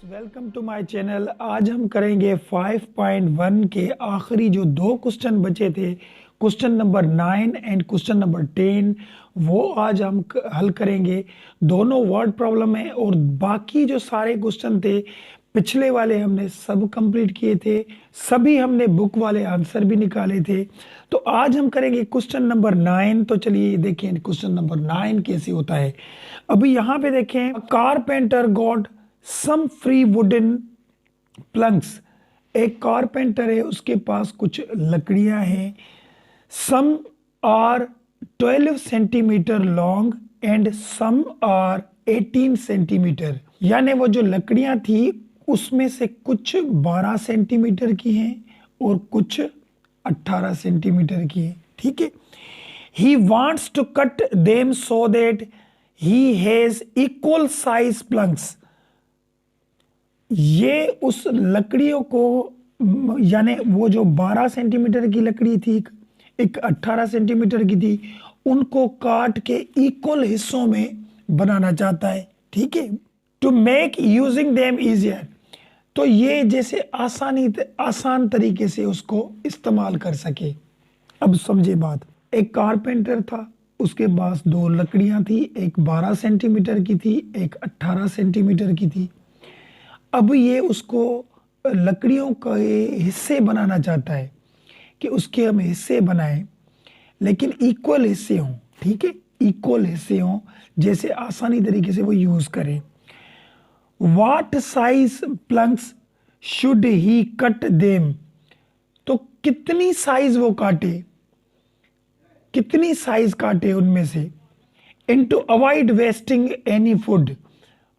Welcome to my channel. आज हम करेंगे 5.1 के आखिरी जो दो क्वेश्चन बचे थे, question number 9 and question number 10, वो आज हम हल करेंगे। दोनों वर्ड प्रॉब्लम है और बाकी जो सारे क्वेश्चन थे पिछले वाले हमने सब कंप्लीट किए थे, सभी हमने बुक वाले आंसर भी निकाले थे। तो आज हम करेंगे क्वेश्चन नंबर 9। तो चलिए देखें क्वेश्चन नंबर 9 कैसे होता है। अभी यहाँ पे देखें, carpenter got some free wooden planks. एक कारपेंटर है, उसके पास कुछ लकड़ियां हैं। Some are 12 centimetre long and some are 18 centimetre. यानी वो जो लकड़ियां थी उसमें से कुछ 12 सेंटीमीटर की हैं और कुछ 18 सेंटीमीटर की है। ठीक है। He wants to cut them so that he has equal size planks. ये उस लकड़ियों को, यानी वो जो 12 सेंटीमीटर की लकड़ी थी, एक 18 सेंटीमीटर की थी, उनको काट के इक्वल हिस्सों में बनाना चाहता है। ठीक है। To make using them easier. तो ये जैसे आसान तरीके से उसको इस्तेमाल कर सके। अब समझे बात। एक कारपेंटर था, उसके पास दो लकड़ियां थी, एक 12 सेंटीमीटर की थी, एक 18 सेंटीमीटर की थी। अब ये उसको लकड़ियों के हिस्से बनाना चाहता है कि उसके हम हिस्से बनाएं, लेकिन इक्वल हिस्से हों। ठीक है, इक्वल हिस्से हों, जैसे आसानी तरीके से वो यूज करें। What size planks should he cut them. तो कितनी साइज वो काटे, कितनी साइज काटे उनमें से। Into avoid wasting any food.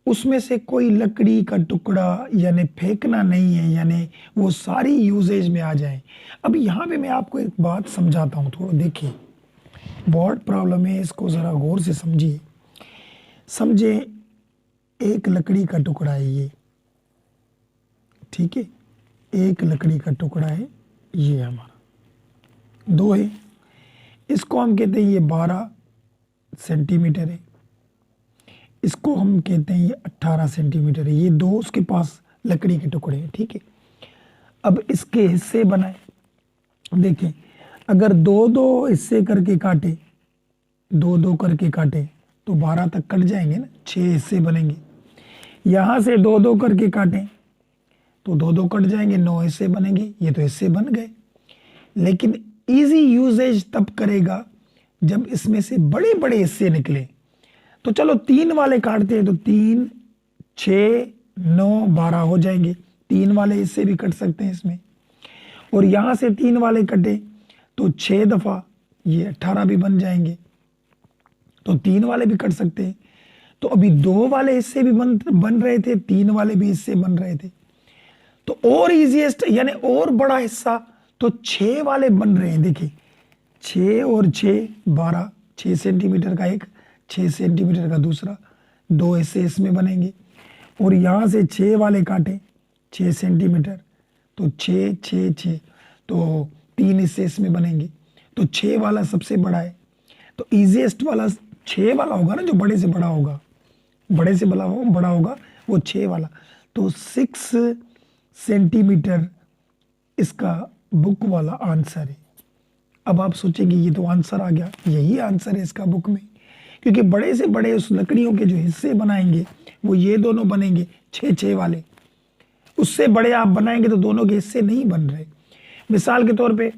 उसमें से कोई लकड़ी का टुकड़ा यानी फेंकना नहीं है, यानी वो सारी यूजेज में आ जाए। अब यहाँ पे मैं आपको एक बात समझाता हूँ, थोड़ा देखिए। वर्ड प्रॉब्लम है, इसको ज़रा गौर से समझिए। समझे, एक लकड़ी का टुकड़ा है ये। ठीक है, एक लकड़ी का टुकड़ा है ये हमारा। दो है, इसको हम कहते हैं ये 12 सेंटीमीटर है, इसको हम कहते हैं ये 18 सेंटीमीटर है। ये दो उसके पास लकड़ी के टुकड़े हैं। ठीक है। अब इसके हिस्से बनाए। देखें, अगर दो दो हिस्से करके काटे, दो दो करके काटे तो 12 तक कट जाएंगे ना, 6 हिस्से बनेंगे। यहां से दो दो करके काटें तो दो दो कट जाएंगे, 9 हिस्से बनेंगे। ये तो हिस्से बन गए। लेकिन इजी यूजेज तब करेगा जब इसमें से बड़े बड़े हिस्से निकले। तो चलो 3 वाले काटते हैं, तो 3, 6, 9, 12 हो जाएंगे। 3 वाले हिस्से भी कट सकते हैं इसमें। और यहां से 3 वाले कटे तो 6 दफा ये 18 भी बन जाएंगे। तो 3 वाले भी कट सकते हैं। तो अभी 2 वाले हिस्से भी बन रहे थे, 3 वाले भी हिस्से बन रहे थे। तो और इजीएस्ट यानी और बड़ा हिस्सा तो 6 वाले बन रहे हैं। देखिए, 6 और 6 12, 6 सेंटीमीटर का एक, 6 सेंटीमीटर का दूसरा, 2 हिस्से इसमें बनेंगे। और यहां से 6 वाले काटे 6 सेंटीमीटर, तो 6 6 6, तो 3 हिस्से इसमें बनेंगे। तो 6 वाला सबसे बड़ा है, तो इजीएस्ट वाला 6 वाला होगा ना, जो बड़े से बड़ा होगा, बड़े से बड़ा होगा वो 6 वाला। तो 6 सेंटीमीटर इसका बुक वाला आंसर है। अब आप सोचेंगे ये तो आंसर आ गया, यही आंसर है इसका बुक में, क्योंकि बड़े से बड़े उस लकड़ियों के जो हिस्से बनाएंगे वो ये दोनों बनेंगे 6 वाले। उससे बड़े आप बनाएंगे तो दोनों के हिस्से नहीं बन रहे। मिसाल के तौर पे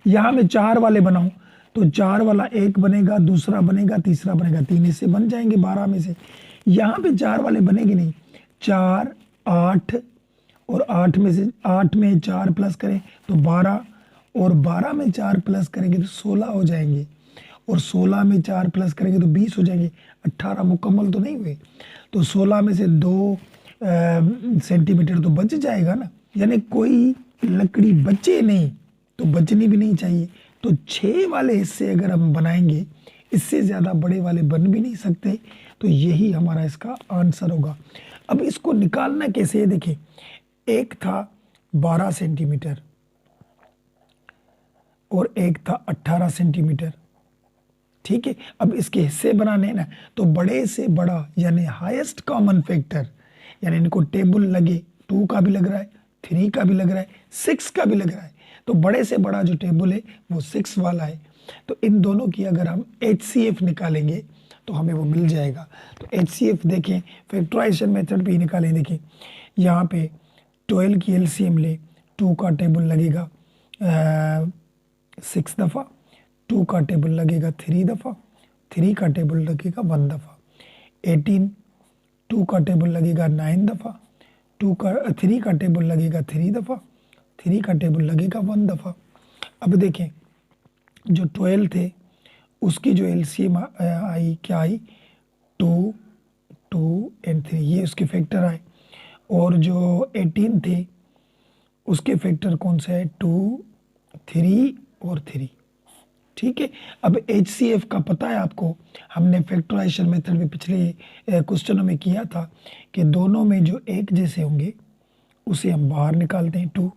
यहां मैं 4 वाले बनाऊं तो 4 वाला एक बनेगा, दूसरा बनेगा, तीसरा बनेगा, 3 हिस्से बन जाएंगे 12 में से। यहां पे 4 वाले बनेंगे नहीं। 4, 8 और 8 में से 8 में 4 प्लस करें तो 12, और 12 में 4 प्लस करेंगे तो 16 हो जाएंगे, और 16 में 4 प्लस करेंगे तो 20 हो जाएंगे। 18 मुकम्मल तो नहीं हुए, तो 16 में से 2 सेंटीमीटर तो बच जाएगा ना। यानी कोई लकड़ी बचे नहीं, तो बचनी भी नहीं चाहिए। तो 6 वाले हिस्से अगर हम बनाएंगे, इससे ज़्यादा बड़े वाले बन भी नहीं सकते। तो यही हमारा इसका आंसर होगा। अब इसको निकालना कैसे है, देखिए। एक था 12 सेंटीमीटर और एक था 18 सेंटीमीटर। ठीक है। अब इसके हिस्से बनाने ना, तो बड़े से बड़ा यानी हाईएस्ट कॉमन फैक्टर यानी इनको टेबल लगे, 2 का भी लग रहा है, 3 का भी लग रहा है, 6 का भी लग रहा है। तो बड़े से बड़ा जो टेबल है वो 6 वाला है। तो इन दोनों की अगर हम HCF निकालेंगे तो हमें वो मिल जाएगा। तो HCF देखें, फैक्टराइजेशन मेथड पे ही निकालें। देखें यहाँ पे 12 की LCM ले, 2 का टेबल लगेगा 6 दफ़ा, 2 का टेबल लगेगा 3 दफ़ा, 3 का टेबल लगेगा 1 दफ़ा, 18 2 का टेबल लगेगा 9 दफ़ा, 3 का टेबल लगेगा 3 दफ़ा, 3 का टेबल लगेगा 1 दफ़ा। अब देखें जो 12 थे उसकी जो LCM आई क्या आई, 2 2 एंड 3, ये उसके फैक्टर आए। और जो 18 थे उसके फैक्टर कौन से है, 2 3 और 3। ठीक है, अब HCF का पता है आपको, हमने फैक्टराइजेशन मेथड में पिछले क्वेश्चनों में किया था कि दोनों में जो एक जैसे होंगे उसे हम बाहर निकालते हैं 2।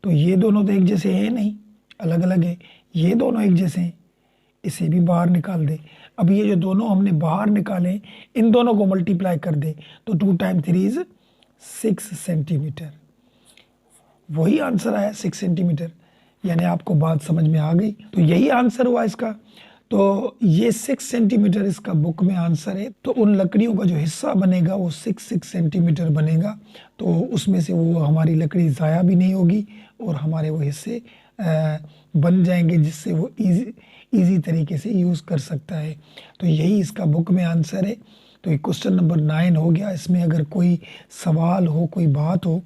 तो ये दोनों तो एक जैसे है नहीं, अलग अलग है। ये दोनों एक जैसे हैं, इसे भी बाहर निकाल दे। अब ये जो दोनों हमने बाहर निकाले इन दोनों को मल्टीप्लाई कर दे तो 2 टाइम 3 इज 6 सेंटीमीटर। वही आंसर आया 6 सेंटीमीटर। यानी आपको बात समझ में आ गई। तो यही आंसर हुआ इसका। तो ये 6 सेंटीमीटर इसका बुक में आंसर है। तो उन लकड़ियों का जो हिस्सा बनेगा वो 6 सेंटीमीटर बनेगा। तो उसमें से वो हमारी लकड़ी ज़ाया भी नहीं होगी और हमारे वो हिस्से बन जाएंगे जिससे वो इजी तरीके से यूज़ कर सकता है। तो यही इसका बुक में आंसर है। तो ये क्वेश्चन नंबर 9 हो गया। इसमें अगर कोई सवाल हो, कोई बात हो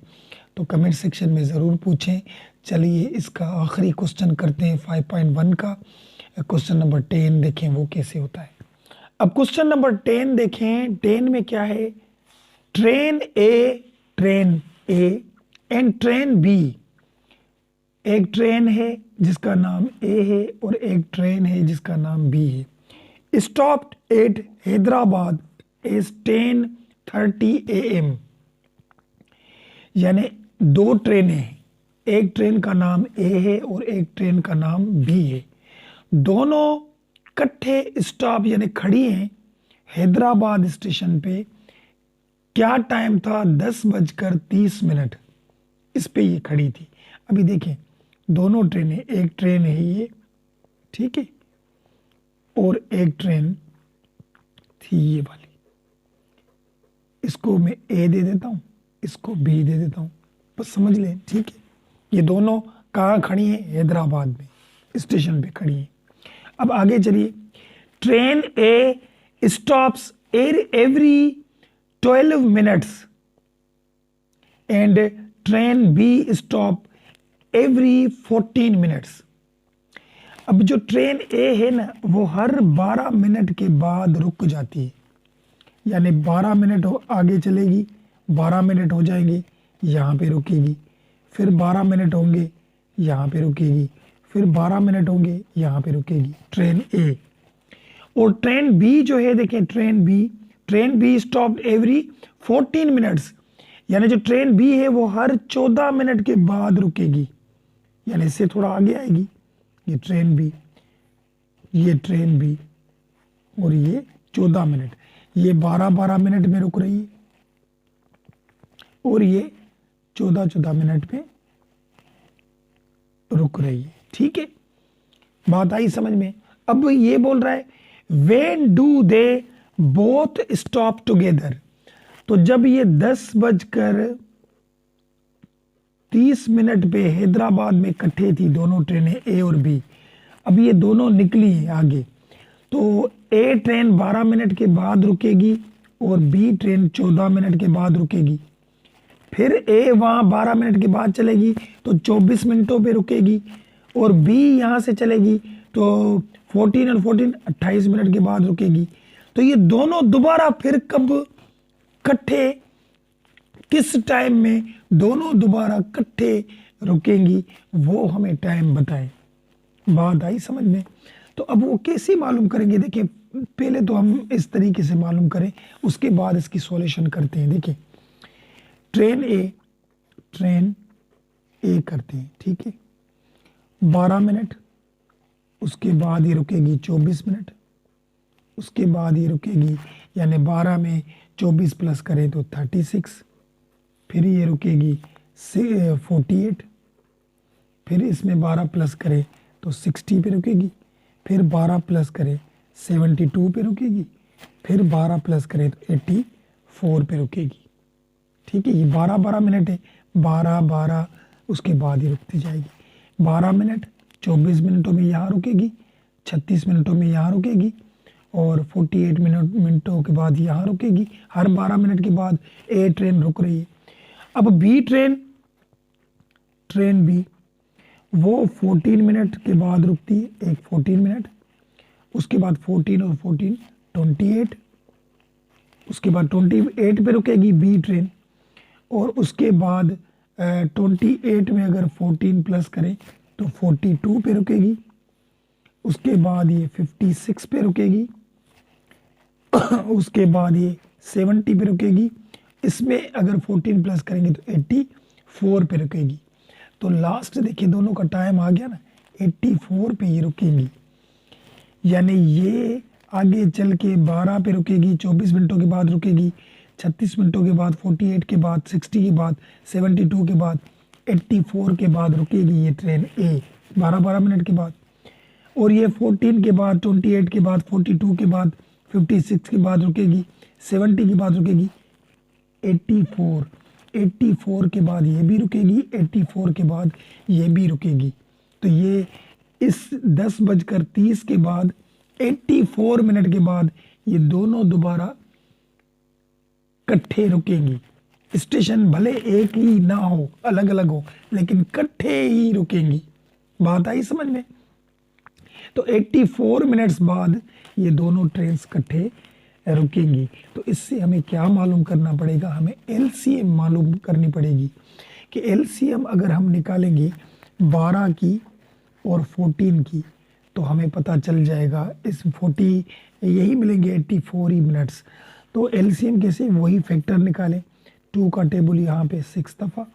तो कमेंट सेक्शन में ज़रूर पूछें। चलिए इसका आखिरी क्वेश्चन करते हैं 5.1 का। क्वेश्चन नंबर 10 देखें वो कैसे होता है। अब क्वेश्चन नंबर 10 देखें। 10 में क्या है, train A and train B. एक ट्रेन है जिसका नाम ए है और एक ट्रेन है जिसका नाम बी है। Stopped at Hyderabad is 10:30 AM। यानी 2 ट्रेनें हैं, एक ट्रेन का नाम ए है और एक ट्रेन का नाम बी है। दोनों इकट्ठे स्टॉप यानी खड़ी हैं हैदराबाद स्टेशन पे। क्या टाइम था, 10:30 इस पे ये खड़ी थी। अभी देखें दोनों ट्रेनें, एक ट्रेन है ये, ठीक है, और एक ट्रेन थी ये वाली। इसको मैं ए दे देता हूं, इसको बी दे देता हूं, बस समझ लें, ठीक है। ये दोनों कहाँ खड़ी हैं, हैदराबाद में स्टेशन पे खड़ी हैं। अब आगे चलिए। Train A stops every 12 minutes and train be stop every 14 minutes. अब जो ट्रेन ए है ना वो हर 12 मिनट के बाद रुक जाती है। यानी 12 मिनट आगे चलेगी, 12 मिनट हो जाएंगे, यहाँ पे रुकेगी, फिर 12 मिनट होंगे, यहाँ पे रुकेगी, फिर 12 मिनट होंगे, यहाँ पे रुकेगी ट्रेन ए। और ट्रेन बी जो है देखें, train be stop every 14 minutes. यानी जो ट्रेन बी है वो हर 14 मिनट के बाद रुकेगी। यानी इससे थोड़ा आगे आएगी ये ट्रेन बी, ये ट्रेन बी, और ये 14 मिनट, ये 12-12 मिनट में रुक रही है और ये 14-14 मिनट में रुक रही है। ठीक है, बात आई समझ में। अब ये बोल रहा है when do they both stop together. तो जब ये 10:30 पे हैदराबाद में इकट्ठे थी दोनों ट्रेनें ए और बी। अब ये दोनों निकली हैं आगे, तो ए ट्रेन 12 मिनट के बाद रुकेगी और बी ट्रेन 14 मिनट के बाद रुकेगी। फिर ए वहाँ 12 मिनट के बाद चलेगी तो 24 मिनटों पे रुकेगी, और बी यहाँ से चलेगी तो 14 और 14 28 मिनट के बाद रुकेगी। तो ये दोनों दोबारा फिर कब इकट्ठे, किस टाइम में दोनों दोबारा इकट्ठे रुकेंगी वो हमें टाइम बताएं। बात आई समझ में। तो अब वो कैसे मालूम करेंगे, देखिए पहले तो हम इस तरीके से मालूम करें, उसके बाद इसकी सॉल्यूशन करते हैं। देखिए ट्रेन ए करते हैं, ठीक है, 12 मिनट, उसके बाद ये रुकेगी 24 मिनट, उसके बाद ये रुकेगी, यानी 12 में 24 प्लस करें तो 36, फिर ये रुकेगी 48, फिर इसमें 12 प्लस करें तो 60 पे रुकेगी, फिर 12 प्लस करें 72 पे रुकेगी, फिर 12 प्लस करें तो 84 पे रुकेगी। ठीक है, ये 12-12 मिनट है, 12-12 उसके बाद ये रुकती जाएगी। 12 मिनट 24 मिनटों में यहाँ रुकेगी, 36 मिनटों में यहाँ रुकेगी और 48 मिनटों के बाद यहाँ रुकेगी। हर 12 मिनट के बाद ए ट्रेन रुक रही है। अब बी ट्रेन बी वो 14 मिनट के बाद रुकती है, एक 14 मिनट, उसके बाद 14 और 14 28, उसके बाद 28 पे रुकेगी बी ट्रेन, और उसके बाद 28 में अगर 14 प्लस करें तो 42 पे रुकेगी, उसके बाद ये 56 पे रुकेगी, उसके बाद ये 70 पे रुकेगी, इसमें अगर 14 प्लस करेंगे तो 84 पे रुकेगी। तो लास्ट देखिए दोनों का टाइम आ गया ना, 84 पे ये रुकेंगी, यानी ये आगे चल के 12 पे रुकेगी, 24 मिनटों के बाद रुकेगी, 36 मिनटों के बाद, 48 के बाद, 60 के बाद, 72 के बाद, 84 के बाद रुकेगी ये ट्रेन ए 12-12 मिनट के बाद। और ये 14 के बाद, 28 के बाद, 42 के बाद, 56 के बाद रुकेगी, 70 के बाद रुकेगी, 84 के बाद ये भी रुकेगी, 84 के बाद ये भी रुकेगी। तो ये इस 10:30 के बाद 84 मिनट के बाद ये दोनों दोबारा इकट्ठे रुकेंगी। स्टेशन भले एक ही ना हो, अलग अलग हो, लेकिन इकट्ठे ही रुकेंगी। बात आई समझ में? तो 84 मिनट्स बाद ये दोनों ट्रेन इकट्ठे रुकेंगी। तो इससे हमें क्या मालूम करना पड़ेगा? हमें एलसीएम मालूम करनी पड़ेगी कि एलसीएम अगर हम निकालेंगे 12 की और 14 की तो हमें पता चल जाएगा, इस 40 यही मिलेंगे 84 ही मिनट्स। तो एलसीएम कैसे? वही फैक्टर निकालें, 2 का टेबल यहाँ पे 6 दफ़ा,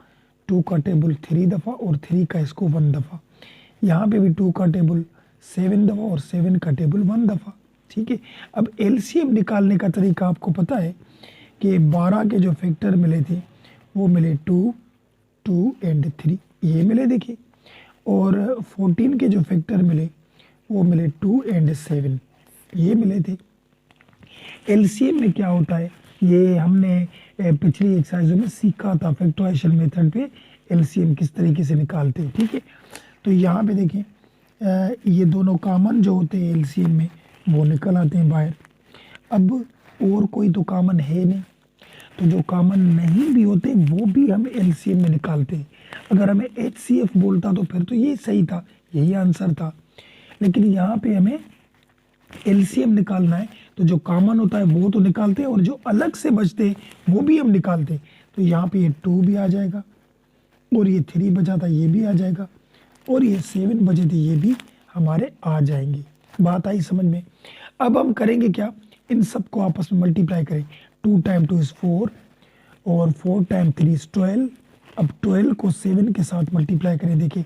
2 का टेबल 3 दफ़ा और 3 का इसको 1 दफ़ा, यहाँ पे भी 2 का टेबल 7 दफ़ा और 7 का टेबल 1 दफ़ा। ठीक है, अब एलसीएम निकालने का तरीका आपको पता है कि 12 के जो फैक्टर मिले थे वो मिले 2, 2 एंड 3, ये मिले देखिए, और 14 के जो फैक्टर मिले वो मिले 2 एंड 7, ये मिले थे। एलसीएम में क्या होता है, ये हमने पिछली एक्सरसाइजों में सीखा था, फैक्टराइजेशन मेथड पे एलसीएम किस तरीके से निकालते हैं। ठीक है, तो यहाँ पे देखें ये दोनों कॉमन जो होते हैं एलसीएम में वो निकल आते हैं बाहर। अब और कोई तो कॉमन है नहीं, तो जो कॉमन नहीं भी होते वो भी हम एलसीएम में निकालते हैं। अगर हमें एचसीएफ बोलता तो फिर तो ये सही था, यही आंसर था, लेकिन यहाँ पे हमें एलसीएम निकालना है, तो जो कॉमन होता है वो तो निकालते हैं और जो अलग से बचते हैं वो भी हम निकालते हैं। तो यहाँ पे ये 2 भी आ जाएगा और ये 3 बचा था ये भी आ जाएगा और ये 7 बचे थे ये भी हमारे आ जाएंगे। बात आई समझ में? अब हम करेंगे क्या, इन सबको आपस में मल्टीप्लाई करें। 2 टाइम 2 इज़ 4 और 4 टाइम 3 इज़ 12। अब 12 को 7 के साथ मल्टीप्लाई करें, देखिए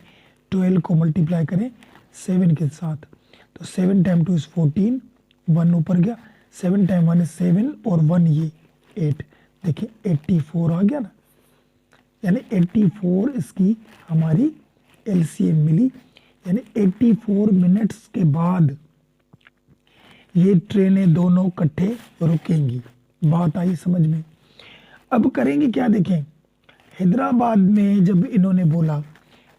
12 को मल्टीप्लाई करें 7 के साथ, तो 7 टाइम 2 इज़ 14, 1 ऊपर गया, 7 टाइम 1 इज़ 7 और 1 ये 8, देखिए 84 आ गया ना, यानी 84 इसकी हमारी एलसीएम मिली, यानी 84 मिनट्स के बाद ये ट्रेनें दोनों इकट्ठे रुकेंगी। बात आई समझ में? अब करेंगे क्या, देखें हैदराबाद में जब इन्होंने बोला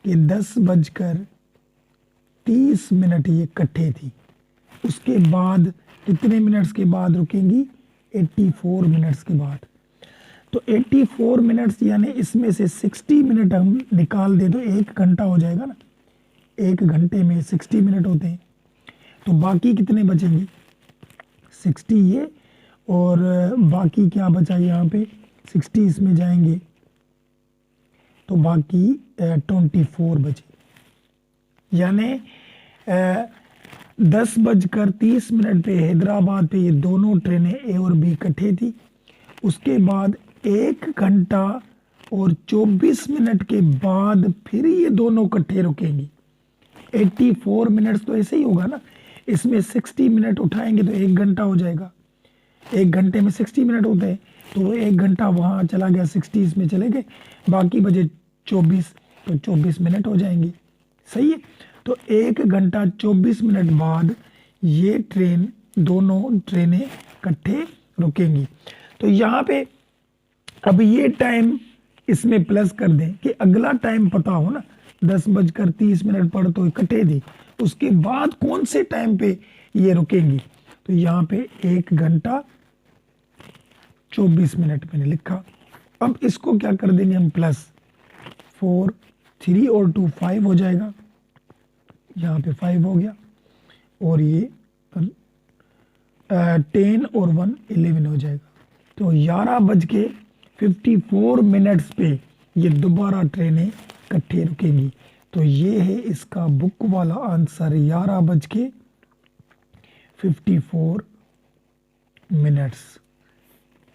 कि 10:30 ये इकट्ठे थी, उसके बाद कितने मिनट्स के बाद रुकेंगी? 84 मिनट्स के बाद। तो 84 मिनट्स यानी इसमें से 60 मिनट हम निकाल दें तो 1 घंटा हो जाएगा ना, 1 घंटे में 60 मिनट होते हैं, तो बाकी कितने बचेंगे? 60 ये और बाकी क्या बचा यहाँ पे, 60 इसमें जाएंगे तो बाकी 24 बचे, यानी 10:30 पे हैदराबाद पे ये दोनों ट्रेनें ए और बी इकट्ठे थी। उसके बाद 1 घंटा और 24 मिनट के बाद फिर ये दोनों इकट्ठे रुकेंगी। 84 मिनट्स तो ऐसे ही होगा ना, इसमें 60 मिनट उठाएंगे तो 1 घंटा हो जाएगा। 1 घंटे में 60 मिनट होते हैं, तो 1 घंटा वहाँ चला गया, 60 इसमें चले गए, बाकी बचे 24, तो 24 मिनट हो जाएंगे। सही है। तो 1 घंटा 24 मिनट बाद ये ट्रेन, दोनों ट्रेनें इकट्ठे रुकेंगी। तो यहाँ पे अब ये टाइम इसमें प्लस कर दें कि अगला टाइम पता हो ना, 10:30 पर तो इकट्ठे थी, उसके बाद कौन से टाइम पे ये रुकेंगी। तो यहाँ पे 1 घंटा 24 मिनट मैंने लिखा। अब इसको क्या कर देंगे हम, प्लस 4, 3 और 2 5 हो जाएगा, यहाँ पे 5 हो गया, और ये 10 और 1 11 हो जाएगा। तो 11:54 मिनट्स पे ये दोबारा ट्रेनें इकट्ठे रुकेंगी। तो ये है इसका बुक वाला आंसर, 11:54 मिनट्स।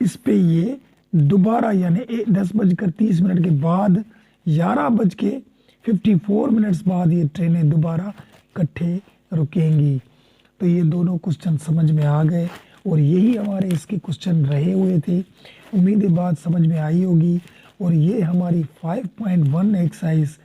इस पे ये दोबारा यानी 10:30 के बाद 11:54 मिनट्स बाद ये ट्रेनें दोबारा इकट्ठे रुकेंगी। तो ये दोनों क्वेश्चन समझ में आ गए, और यही हमारे इसके क्वेश्चन रहे हुए थे। उम्मीद है बात समझ में आई होगी, और ये हमारी 5.1 एक्सरसाइज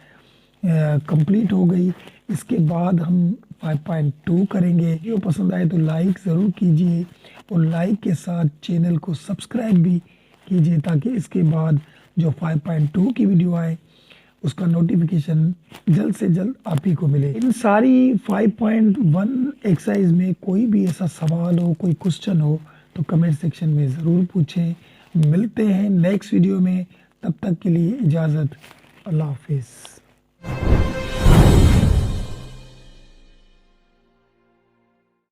कंप्लीट हो गई। इसके बाद हम 5.2 करेंगे। वीडियो पसंद आए तो लाइक ज़रूर कीजिए, और लाइक के साथ चैनल को सब्सक्राइब भी कीजिए, ताकि इसके बाद जो 5.2 की वीडियो आए उसका नोटिफिकेशन जल्द से जल्द आप ही को मिले। इन सारी 5.1 एक्सरसाइज में कोई भी ऐसा सवाल हो, कोई क्वेश्चन हो, तो कमेंट सेक्शन में ज़रूर पूछें। मिलते हैं नेक्स्ट वीडियो में, तब तक के लिए इजाज़त, अल्लाह हाफिज़।